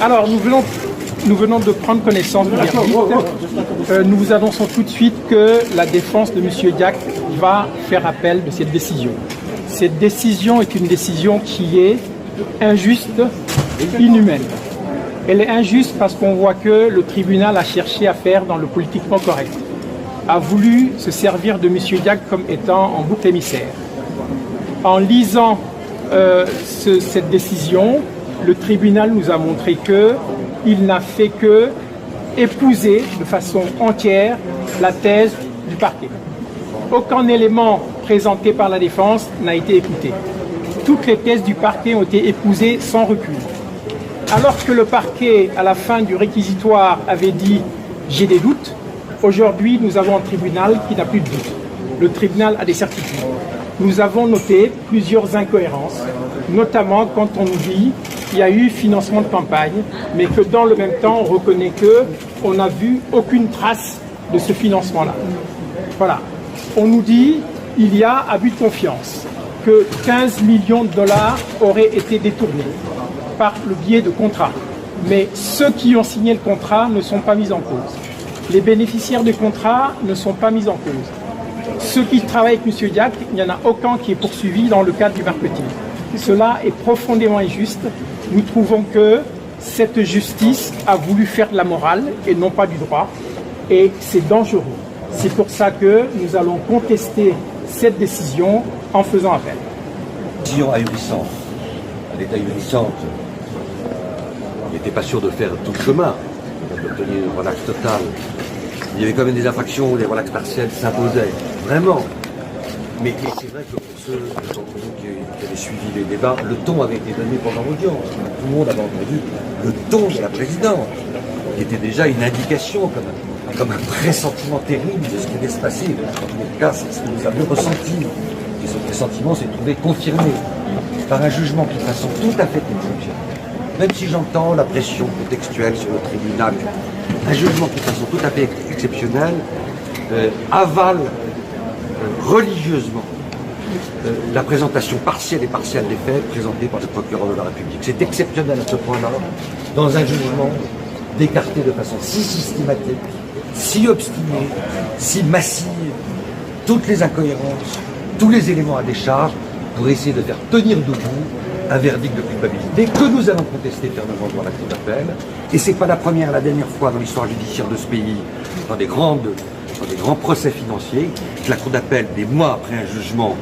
Alors, nous venons de prendre connaissance du verdict. Nous vous annonçons tout de suite que la défense de M. Diack va faire appel de cette décision. Cette décision est une décision qui est injuste, inhumaine. Elle est injuste parce qu'on voit que le tribunal a cherché à faire dans le politiquement correct, a voulu se servir de M. Diack comme étant en bouc émissaire. En lisant cette décision, le tribunal nous a montré qu'il n'a fait que épouser de façon entière la thèse du parquet. Aucun élément présenté par la défense n'a été écouté. Toutes les thèses du parquet ont été épousées sans recul. Alors que le parquet, à la fin du réquisitoire, avait dit « j'ai des doutes », aujourd'hui, nous avons un tribunal qui n'a plus de doutes. Le tribunal a des certitudes. Nous avons noté plusieurs incohérences, notamment quand on nous dit qu'il y a eu financement de campagne, mais que dans le même temps, on reconnaît qu'on n'a vu aucune trace de ce financement-là. Voilà. On nous dit qu'il y a abus de confiance, que 15 millions de dollars auraient été détournés par le biais de contrats. Mais ceux qui ont signé le contrat ne sont pas mis en cause. Les bénéficiaires du contrat ne sont pas mis en cause. Ceux qui travaillent avec M. Diack, il n'y en a aucun qui est poursuivi dans le cadre du marketing. Cela est profondément injuste. Nous trouvons que cette justice a voulu faire de la morale et non pas du droit. Et c'est dangereux. C'est pour ça que nous allons contester cette décision en faisant appel. Décision ahurissante. Elle est ahurissante. Il n'était pas sûr de faire tout le chemin, d'obtenir une relax totale. Il y avait quand même des infractions où les relax partielles s'imposaient, vraiment. Mais c'est vrai que pour ceux d'entre nous qui avaient suivi les débats, le ton avait été donné pendant l'audience. Tout le monde avait entendu le ton de la présidente, qui était déjà une indication, comme un pressentiment terrible de ce qui allait se passer. En tous les cas, c'est ce que nous avions ressenti. Et ce pressentiment s'est trouvé confirmé par un jugement qui, de façon tout à fait exceptionnelle, même si j'entends la pression contextuelle sur le tribunal, un jugement qui, de façon tout à fait exceptionnelle, avale religieusement la présentation partielle et partielle des faits présentés par le procureur de la République. C'est exceptionnel à ce point-là, dans un jugement, d'écarter de façon si systématique, si obstinée, si massive, toutes les incohérences, tous les éléments à décharge pour essayer de faire tenir debout un verdict de culpabilité que nous allons contester fermement devant la Cour d'appel. Et ce n'est pas la première, la dernière fois dans l'histoire judiciaire de ce pays, dans des grands procès financiers, que la Cour d'appel, des mois après un jugement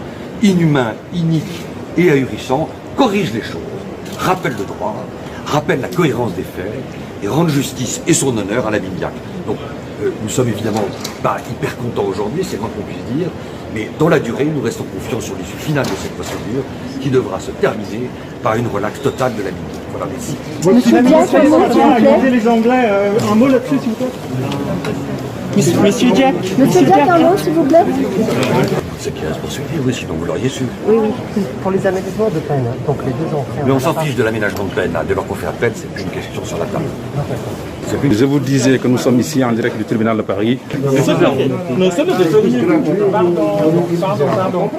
inhumain, inique et ahurissant, corrige les choses, rappelle le droit, rappelle la cohérence des faits et rend justice et son honneur à la Diack. Donc nous sommes évidemment pas hyper contents aujourd'hui, c'est moins qu'on puisse dire, mais dans la durée, nous restons confiants sur l'issue finale de cette procédure qui devra se terminer par une relaxe totale de la Diack. Voilà, merci. Monsieur Diack, les Anglais, un mot là-dessus, s'il vous plaît. Monsieur Diack, un mot, s'il vous plaît. C'est qui va se poursuivre, oui, sinon vous l'auriez su. Oui, pour les aménagements de peine, donc les 2 ans. Mais on s'en fiche de l'aménagement de peine, dès lors qu'on fait appel, c'est plus une question sur la table. Je vous disais que nous sommes ici en direct du tribunal de Paris. Pardon.